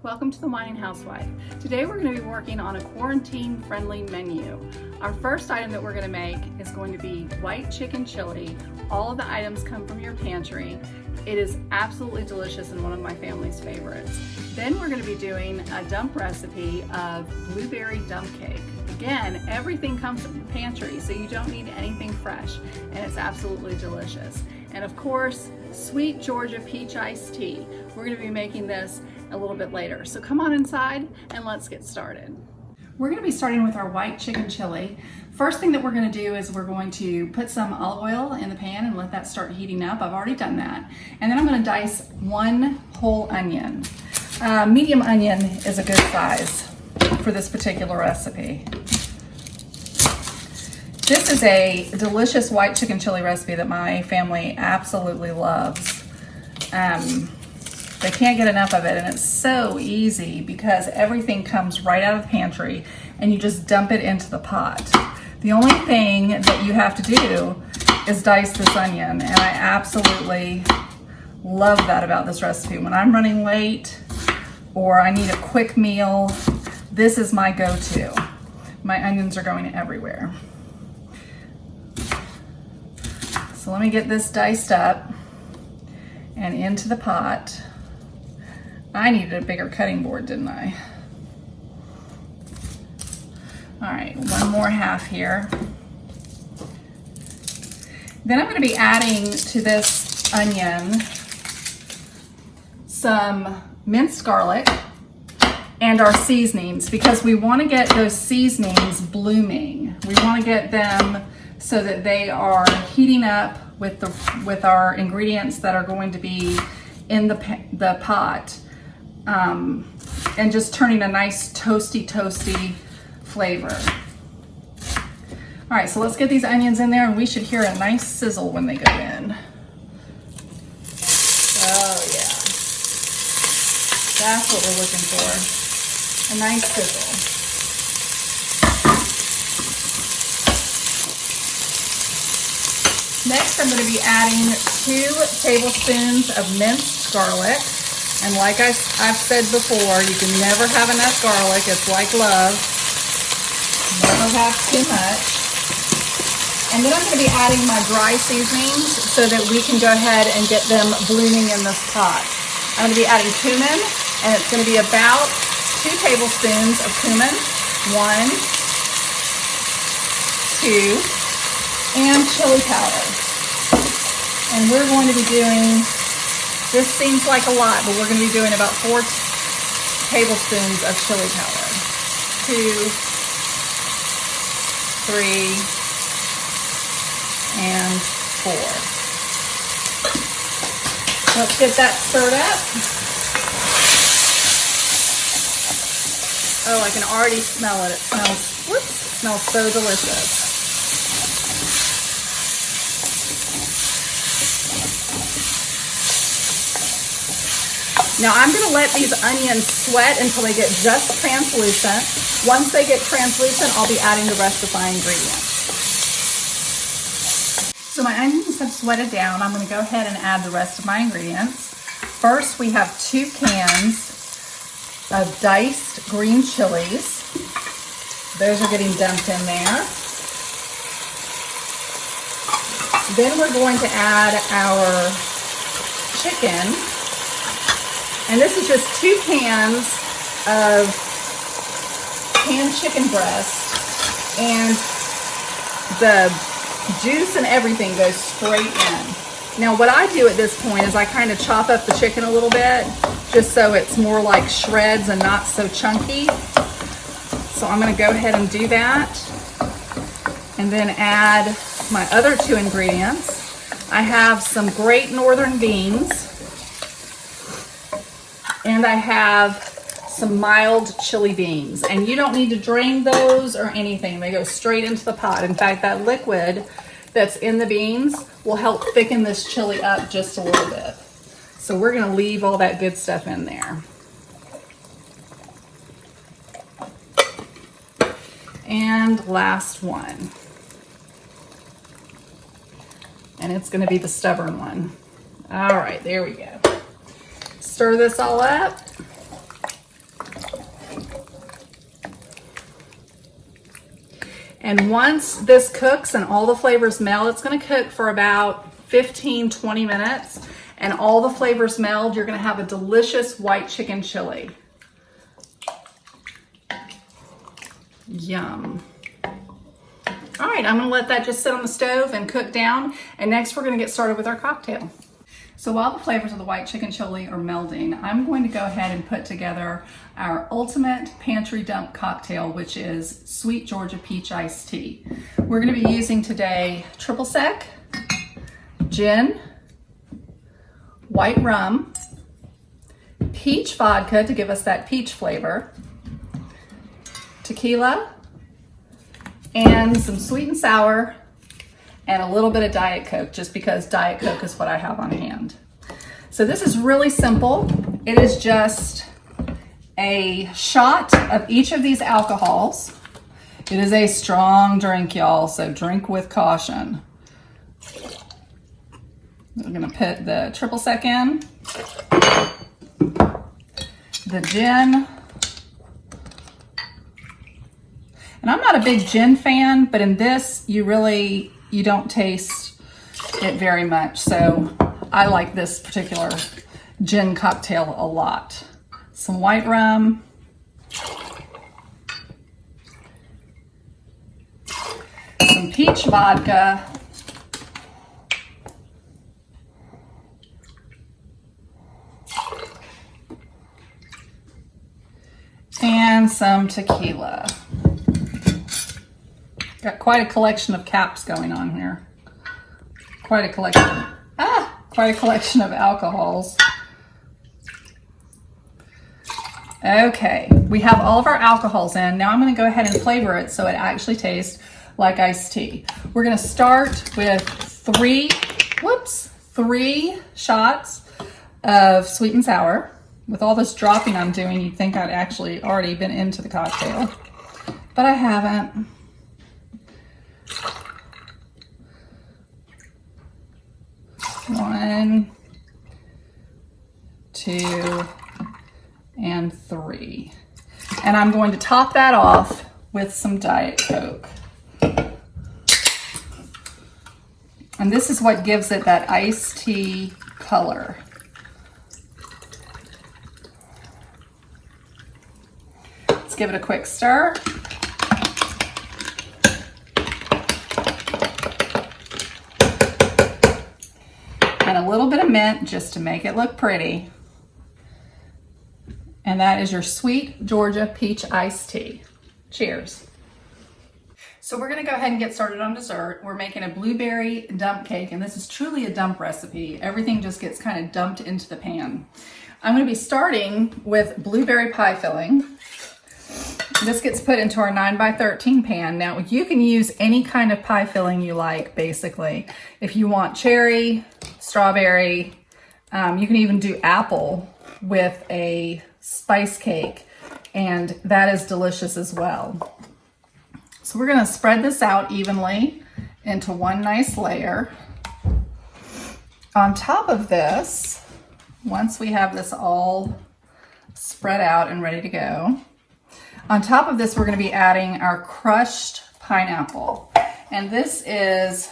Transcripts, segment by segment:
welcome to the Whining Housewife. Today we're going to be working on a quarantine-friendly menu. Our first item that we're going to make is going to be white chicken chili. All of the items come from your pantry. It is absolutely delicious and one of my family's favorites. Then we're going to be doing a dump recipe of blueberry dump cake. Again, everything comes from the pantry, so you don't need anything fresh, and it's absolutely delicious. And of course, sweet Georgia peach iced tea. We're going to be making this a little bit later. So come on inside and let's get started. We're going to be starting with our white chicken chili. First thing that we're going to do is we're going to put some olive oil in the pan and let that start heating up. I've already done that. And then I'm going to dice one whole onion. Medium onion is a good size for this particular recipe. This is a delicious white chicken chili recipe that my family absolutely loves. They can't get enough of it, and it's so easy because everything comes right out of the pantry and you just dump it into the pot. The only thing that you have to do is dice this onion, and I absolutely love that about this recipe. When I'm running late or I need a quick meal, this is my go-to. My onions are going everywhere. So let me get this diced up and into the pot. I needed a bigger cutting board, didn't I? All right, one more half here. Then I'm going to be adding to this onion some minced garlic and our seasonings, because we want to get those seasonings blooming. We want to get them so that they are heating up with our ingredients that are going to be in the pot, and just turning a nice toasty flavor. All right, so let's get these onions in there, and we should hear a nice sizzle when they go in. Oh yeah, that's what we're looking for, a nice sizzle. Next, I'm going to be adding 2 tablespoons of minced garlic. And like I've said before, you can never have enough garlic. It's like love. Never have too much. And then I'm going to be adding my dry seasonings so that we can go ahead and get them blooming in this pot. I'm going to be adding cumin, and it's going to be about 2 tablespoons of cumin. 1, 2, and chili powder. And we're going to be doing, this seems like a lot, but we're going to be doing about 4 tablespoons of chili powder. 2, 3, and 4. Let's get that stirred up. Oh, I can already smell it. It smells so delicious. Now I'm going to let these onions sweat until they get just translucent. Once they get translucent, I'll be adding the rest of my ingredients. So my onions have sweated down. I'm going to go ahead and add the rest of my ingredients. First, we have 2 cans of diced green chilies. Those are getting dumped in there. Then we're going to add our chicken. And this is just 2 cans of canned chicken breast, and the juice and everything goes straight in. Now what I do at this point is I kind of chop up the chicken a little bit, just so it's more like shreds and not so chunky. So I'm going to go ahead and do that, and then add my other 2 ingredients. I have some great northern beans, and I have some mild chili beans. And you don't need to drain those or anything. They go straight into the pot. In fact, that liquid that's in the beans will help thicken this chili up just a little bit. So we're gonna leave all that good stuff in there. And last one. And it's gonna be the stubborn one. All right, there we go. Stir this all up. And once this cooks and all the flavors meld, it's gonna cook for about 15-20 minutes. And all the flavors meld, you're gonna have a delicious white chicken chili. Yum. All right, I'm gonna let that just sit on the stove and cook down. And next we're gonna get started with our cocktail. So while the flavors of the white chicken chili are melding, I'm going to go ahead and put together our ultimate pantry dump cocktail, which is Sweet Georgia Peach Iced Tea. We're gonna be using today triple sec, gin, white rum, peach vodka to give us that peach flavor, tequila, and some sweet and sour, and a little bit of Diet Coke, just because Diet Coke is what I have on hand. So this is really simple. It is just a shot of each of these alcohols. It is a strong drink, y'all, so drink with caution. We're gonna put the triple sec in, the gin, and I'm not a big gin fan, but in this, you don't taste it very much. So I like this particular gin cocktail a lot. Some white rum, some peach vodka, and some tequila. Got quite a collection of caps going on here. Quite a collection of alcohols. Okay, we have all of our alcohols in. Now I'm gonna go ahead and flavor it so it actually tastes like iced tea. We're gonna start with three shots of sweet and sour. With all this dropping I'm doing, you'd think I'd actually already been into the cocktail, but I haven't. One, two, and three. And I'm going to top that off with some Diet Coke. And this is what gives it that iced tea color. Let's give it a quick stir. And a little bit of mint just to make it look pretty. And that is your Sweet Georgia Peach Iced Tea. Cheers. So we're gonna go ahead and get started on dessert. We're making a blueberry dump cake, and this is truly a dump recipe. Everything just gets kind of dumped into the pan. I'm gonna be starting with blueberry pie filling. This gets put into our 9x13 pan. Now you can use any kind of pie filling you like, basically. If you want cherry, strawberry, you can even do apple with a spice cake, and that is delicious as well. So we're gonna spread this out evenly into one nice layer. On top of this, once we have this all spread out and ready to go, on top of this, we're gonna be adding our crushed pineapple. And this is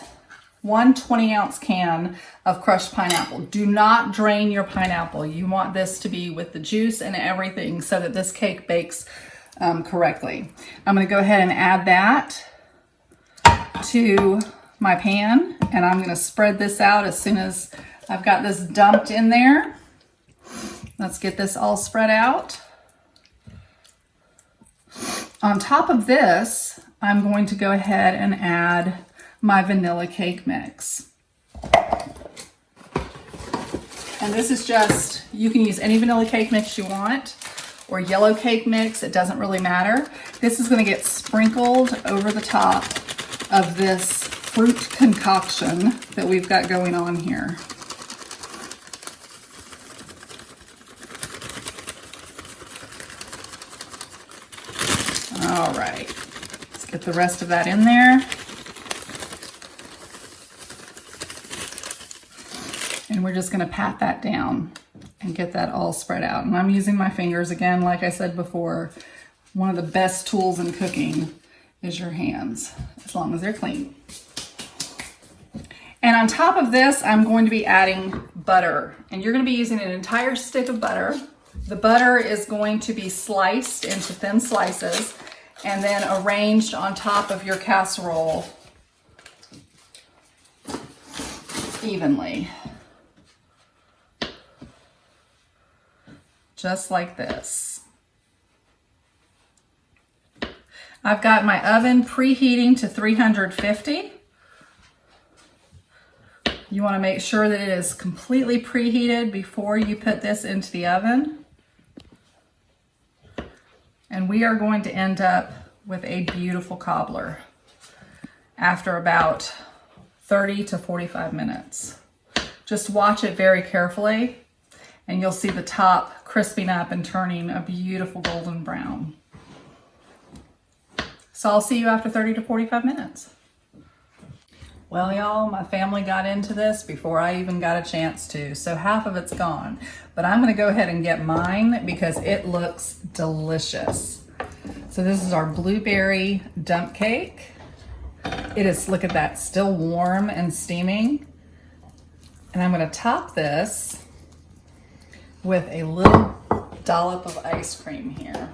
one 20-ounce can of crushed pineapple. Do not drain your pineapple. You want this to be with the juice and everything so that this cake bakes correctly. I'm gonna go ahead and add that to my pan, and I'm gonna spread this out as soon as I've got this dumped in there. Let's get this all spread out. On top of this, I'm going to go ahead and add my vanilla cake mix. And this is just, you can use any vanilla cake mix you want, or yellow cake mix, it doesn't really matter. This is gonna get sprinkled over the top of this fruit concoction that we've got going on here. All right, let's get the rest of that in there. And we're just gonna pat that down and get that all spread out. And I'm using my fingers again, like I said before. One of the best tools in cooking is your hands, as long as they're clean. And on top of this, I'm going to be adding butter. And you're going to be using an entire stick of butter. The butter is going to be sliced into thin slices and then arranged on top of your casserole evenly. Just like this. I've got my oven preheating to 350. You want to make sure that it is completely preheated before you put this into the oven. And we are going to end up with a beautiful cobbler after about 30 to 45 minutes. Just watch it very carefully and you'll see the top crisping up and turning a beautiful golden brown. So I'll see you after 30 to 45 minutes. Well, y'all, my family got into this before I even got a chance to, so half of it's gone. But I'm gonna go ahead and get mine because it looks delicious. So this is our blueberry dump cake. It is, look at that, still warm and steaming. And I'm gonna top this with a little dollop of ice cream here.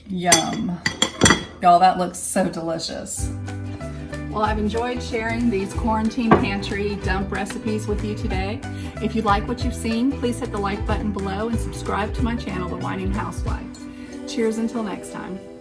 Yum. Y'all, that looks so delicious. Well, I've enjoyed sharing these quarantine pantry dump recipes with you today. If you like what you've seen, please hit the like button below and subscribe to my channel, The Whining Housewife. Cheers until next time.